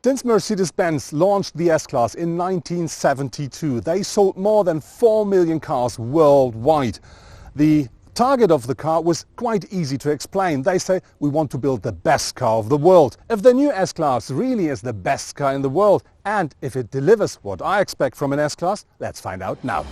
Since Mercedes-Benz launched the S-Class in 1972, they sold more than 4 million cars worldwide. The target of the car was quite easy to explain. They say, we want to build the best car of the world. If the new S-Class really is the best car in the world, and if it delivers what I expect from an S-Class, let's find out now.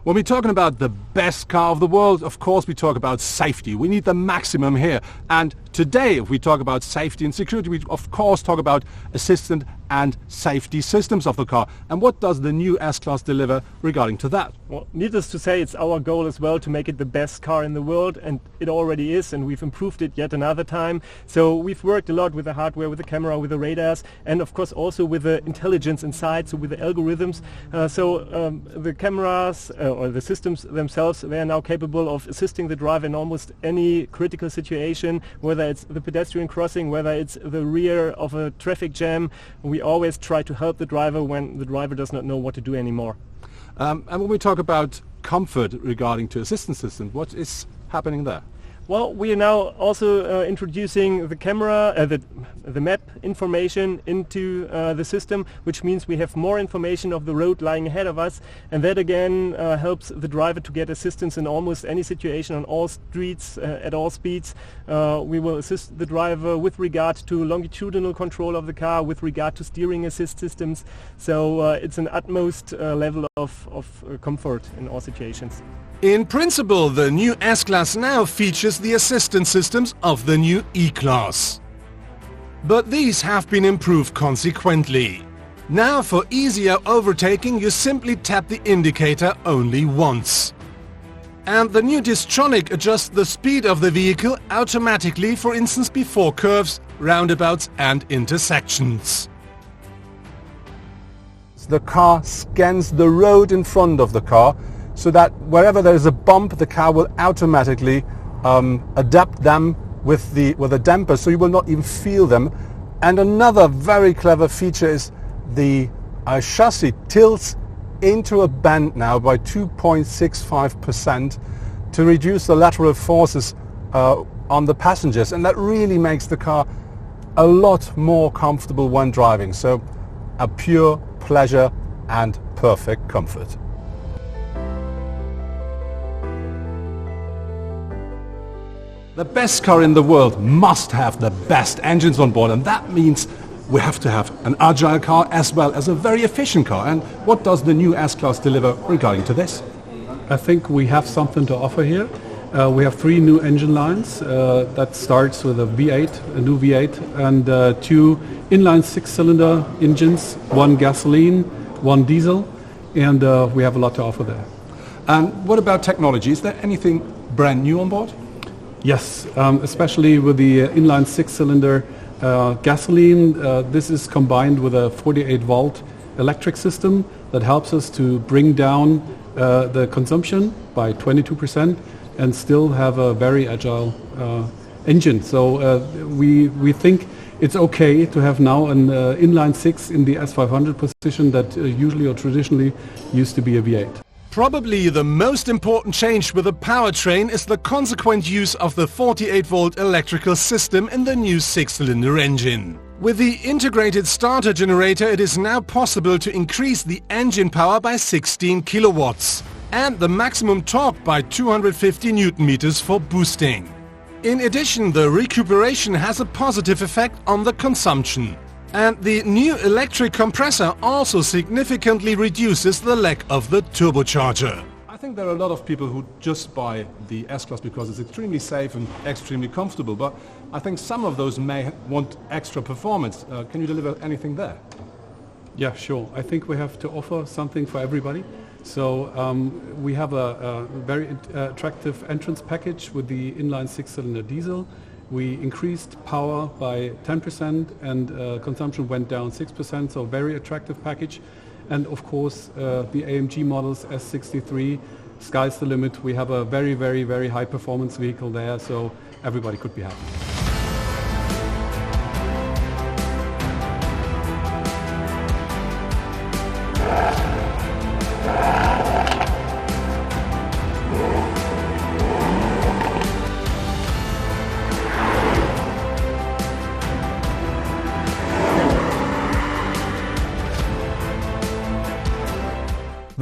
When we're talking about the best car of the world, of course we talk about safety. We need the maximum here. And today, if we talk about safety and security, we of course talk about assistant and safety systems of the car. And what does the new S-Class deliver regarding to that? Well, needless to say, it's our goal as well to make it the best car in the world, and it already is, and we've improved it yet another time. So we've worked a lot with the hardware, with the camera, with the radars, and of course also with the intelligence inside, so with the algorithms. The cameras or the systems themselves, they are now capable of assisting the driver in almost any critical situation, whether it's the pedestrian crossing, whether it's the rear of a traffic jam. We always try to help the driver when the driver does not know what to do anymore. And when we talk about comfort regarding to assistance systems, what is happening there? Well, we are now also introducing the camera, the map information into the system, which means we have more information of the road lying ahead of us, and that again helps the driver to get assistance in almost any situation on all streets at all speeds. We will assist the driver with regard to longitudinal control of the car, with regard to steering assist systems, so it's an utmost level of comfort in all situations. In principle, the new S-Class now features the assistance systems of the new E-Class. But these have been improved consequently. Now for easier overtaking, you simply tap the indicator only once. And the new Distronic adjusts the speed of the vehicle automatically, for instance before curves, roundabouts and intersections. The car scans the road in front of the car, so that wherever there is a bump, the car will automatically adapt them with a damper, so you will not even feel them. And another very clever feature is the chassis tilts into a bend now by 2.65% to reduce the lateral forces on the passengers, and that really makes the car a lot more comfortable when driving. So a pure pleasure and perfect comfort. The best car in the world must have the best engines on board, and that means we have to have an agile car as well as a very efficient car. And what does the new S-Class deliver regarding to this? I think we have something to offer here. We have 3 new engine lines. That starts with a V8, a new V8, and 2 inline 6-cylinder engines, 1 gasoline, 1 diesel, and we have a lot to offer there. And what about technology? Is there anything brand new on board? Yes, especially with the inline 6-cylinder gasoline. This is combined with a 48-volt electric system that helps us to bring down the consumption by 22% and still have a very agile engine. So we think it's okay to have now an inline 6 in the S500 position that usually or traditionally used to be a V8. Probably the most important change with the powertrain is the consequent use of the 48-volt electrical system in the new 6-cylinder engine. With the integrated starter generator, it is now possible to increase the engine power by 16 kilowatts and the maximum torque by 250 Newton meters for boosting. In addition, the recuperation has a positive effect on the consumption. And the new electric compressor also significantly reduces the lack of the turbocharger. I think there are a lot of people who just buy the S-Class because it's extremely safe and extremely comfortable, but I think some of those may want extra performance. Can you deliver anything there? Yeah, sure. I think we have to offer something for everybody. So we have a very attractive entrance package with the inline 6-cylinder diesel. We increased power by 10% and consumption went down 6%, so very attractive package. And of course the AMG models S63, sky's the limit. We have a very, very, very high performance vehicle there, so everybody could be happy.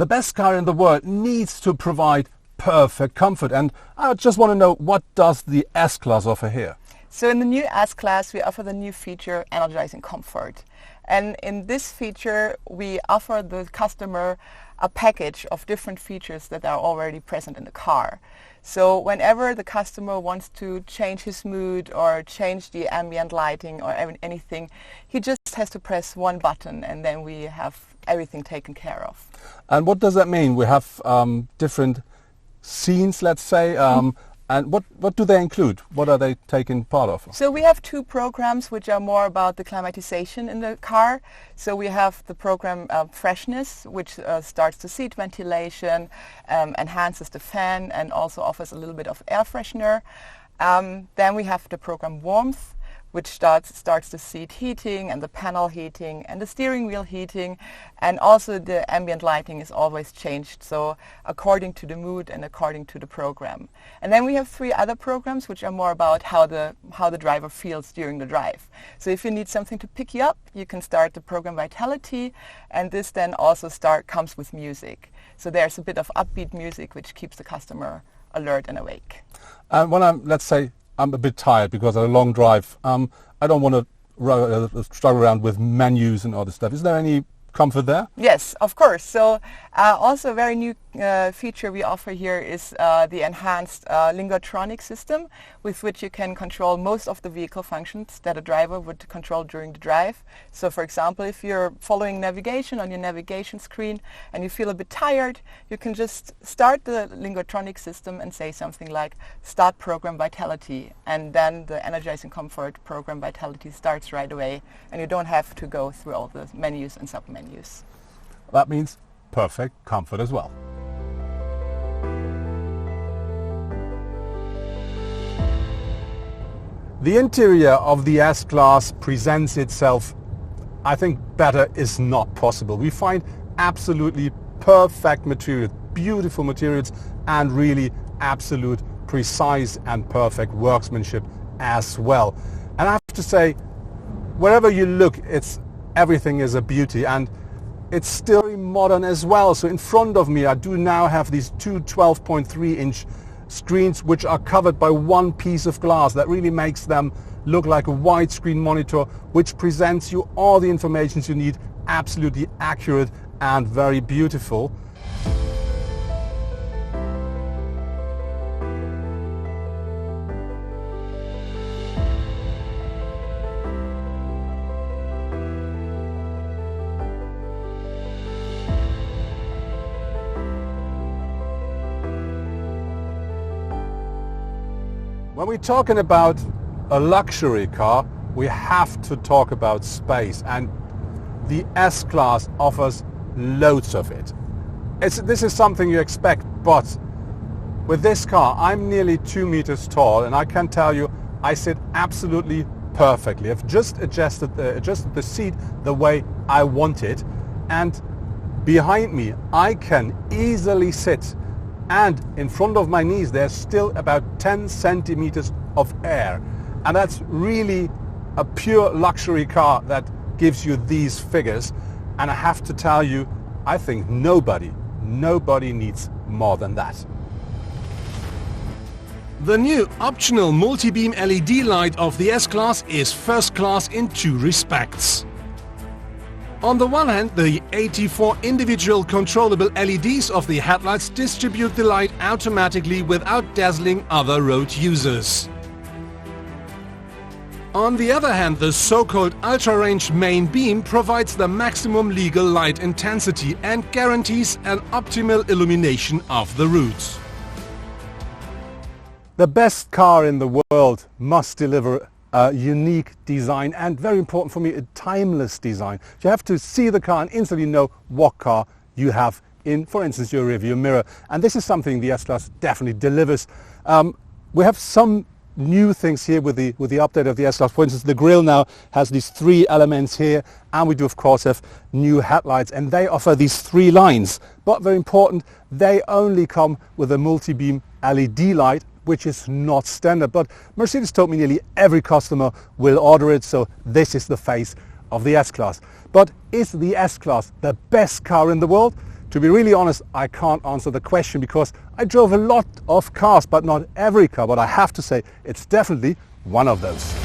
The best car in the world needs to provide perfect comfort, and I just want to know, what does the S-Class offer here? So in the new S-Class we offer the new feature Energizing Comfort. And in this feature we offer the customer a package of different features that are already present in the car. So whenever the customer wants to change his mood or change the ambient lighting or anything, he just has to press one button and then we have everything taken care of. And what does that mean? We have different scenes, let's say, and what do they include? What are they taking part of? So we have two programs which are more about the climatization in the car. So we have the program Freshness, which starts the seat ventilation, enhances the fan and also offers a little bit of air freshener. Then we have the program Warmth, which starts the seat heating and the panel heating and the steering wheel heating, and also the ambient lighting is always changed, so according to the mood and according to the program. And then we have three other programs which are more about how the driver feels during the drive. So if you need something to pick you up, you can start the program Vitality, and this then also comes with music. So there's a bit of upbeat music which keeps the customer alert and awake. And when let's say I'm a bit tired because of a long drive, I don't want to struggle around with menus and all this stuff. Is there any comfort there? Yes, of course. So also a very new feature we offer here is the enhanced Lingotronic system, with which you can control most of the vehicle functions that a driver would control during the drive. So for example, if you're following navigation on your navigation screen and you feel a bit tired, you can just start the Lingotronic system and say something like Start Program Vitality, and then the Energizing Comfort Program Vitality starts right away and you don't have to go through all the menus and sub-menus. That means perfect comfort as well. The interior of the S-Class presents itself, I think better is not possible. We find absolutely perfect material, beautiful materials, and really absolute precise and perfect workmanship as well. And I have to say, wherever you look, everything is a beauty, and it's still very modern as well. So in front of me I do now have these two 12.3-inch screens which are covered by one piece of glass that really makes them look like a widescreen monitor, which presents you all the information you need, absolutely accurate and very beautiful. When we're talking about a luxury car, we have to talk about space, and the S-Class offers loads of it. This is something you expect, but with this car I'm nearly 2 meters tall, and I can tell you I sit absolutely perfectly. I've just adjusted the seat the way I want it, and behind me I can easily sit, and in front of my knees there's still about 10 centimeters of air, and that's really a pure luxury car that gives you these figures. And I have to tell you, I think nobody needs more than that. The new optional multi-beam LED light of the S-Class is first class in two respects. On the one hand, the 84 individual controllable LEDs of the headlights distribute the light automatically without dazzling other road users. On the other hand, the so-called ultra-range main beam provides the maximum legal light intensity and guarantees an optimal illumination of the route. The best car in the world must deliver a unique design, and very important for me, a timeless design. You have to see the car and instantly know what car you have in, for instance, your rearview mirror. And this is something the S-Class definitely delivers. We have some new things here with the update of the S-Class. For instance, the grille now has these three elements here, and we do of course have new headlights, and they offer these three lines. But very important, they only come with a multi-beam LED light, which is not standard. But Mercedes told me nearly every customer will order it, so this is the face of the S-Class. But is the S-Class the best car in the world? To be really honest, I can't answer the question because I drove a lot of cars, but not every car. But I have to say, it's definitely one of those.